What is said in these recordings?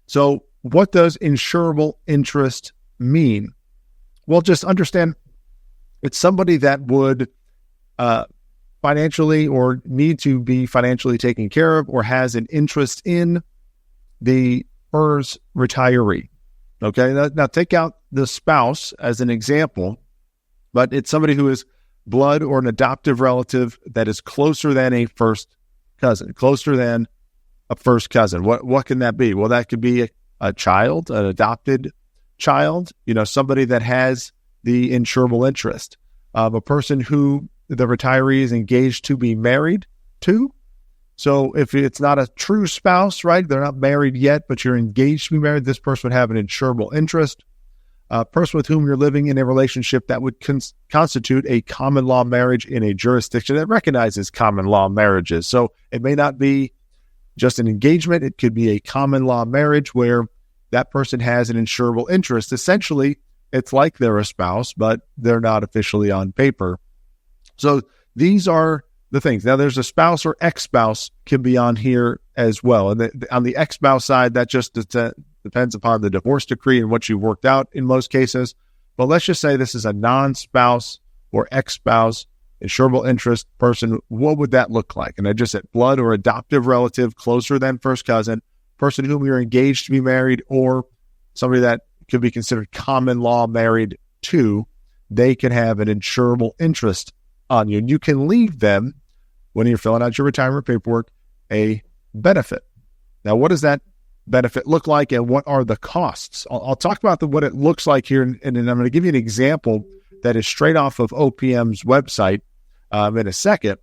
So what does insurable interest mean? Well, just understand it's somebody that would financially or need to be financially taken care of or has an interest in the FERS retiree. Okay, now take out the spouse as an example, but it's somebody who is blood or an adoptive relative that is closer than a first cousin, closer than a first cousin. What can that be? Well, that could be a child, an adopted child, somebody that has the insurable interest of a person who the retiree is engaged to be married to. So if it's not a true spouse, right, they're not married yet, but you're engaged to be married, this person would have an insurable interest. A person with whom you're living in a relationship that would constitute a common law marriage in a jurisdiction that recognizes common law marriages. So it may not be just an engagement. It could be a common law marriage where that person has an insurable interest. Essentially, it's like they're a spouse, but they're not officially on paper. So these are the things. Now, there's a spouse or ex-spouse can be on here as well. And on the ex-spouse side, that just depends upon the divorce decree and what you worked out in most cases. But let's just say this is a non-spouse or ex-spouse insurable interest person. What would that look like? And I just said blood or adoptive relative closer than first cousin, person whom you're engaged to be married, or somebody that could be considered common law married to. They can have an insurable interest on you. And you can leave them, when you're filling out your retirement paperwork, a benefit. Now, what does that benefit look like and what are the costs? I'll talk about what it looks like here, and then I'm going to give you an example that is straight off of OPM's website in a second,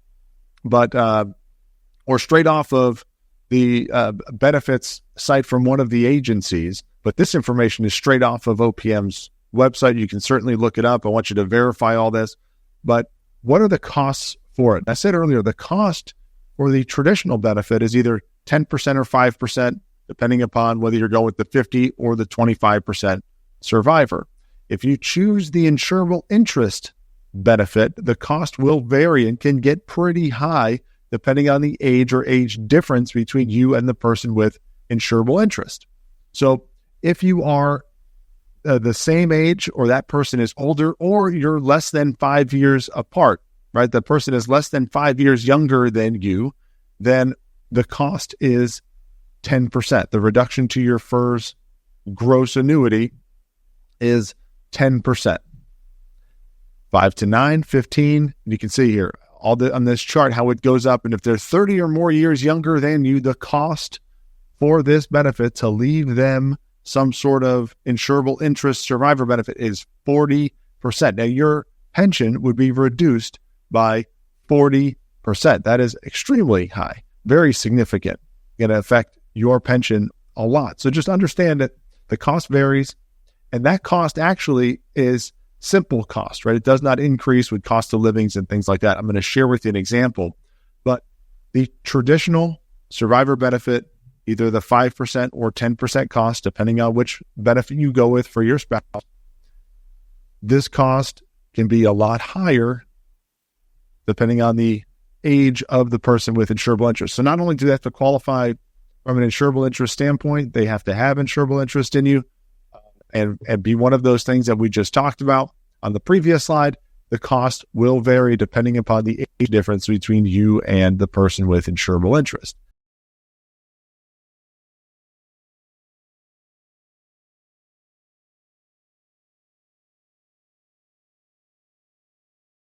but or straight off of the benefits site from one of the agencies. But this information is straight off of OPM's website. You can certainly look it up. I want you to verify all this. But what are the costs for it? I said earlier, the cost for the traditional benefit is either 10% or 5%, depending upon whether you're going with the 50 or the 25% survivor. If you choose the insurable interest benefit, the cost will vary and can get pretty high depending on the age or age difference between you and the person with insurable interest. So if you are the same age, or that person is older, or you're less than 5 years apart, right? The person is less than 5 years younger than you, then the cost is 10%. The reduction to your FERS gross annuity is 10%. 5 to 9, 15. You can see here on this chart how it goes up. And if they're 30 or more years younger than you, the cost for this benefit to leave them some sort of insurable interest survivor benefit is 40%. Now, your pension would be reduced by 40%. That is extremely high, very significant. It's going to affect your pension a lot. So just understand that the cost varies, and that cost actually is simple cost, right? It does not increase with cost of livings and things like that. I'm going to share with you an example, but the traditional survivor benefit, either the 5% or 10% cost, depending on which benefit you go with for your spouse, this cost can be a lot higher depending on the age of the person with insurable interest. So not only do they have to qualify from an insurable interest standpoint, they have to have insurable interest in you and be one of those things that we just talked about on the previous slide. The cost will vary depending upon the age difference between you and the person with insurable interest.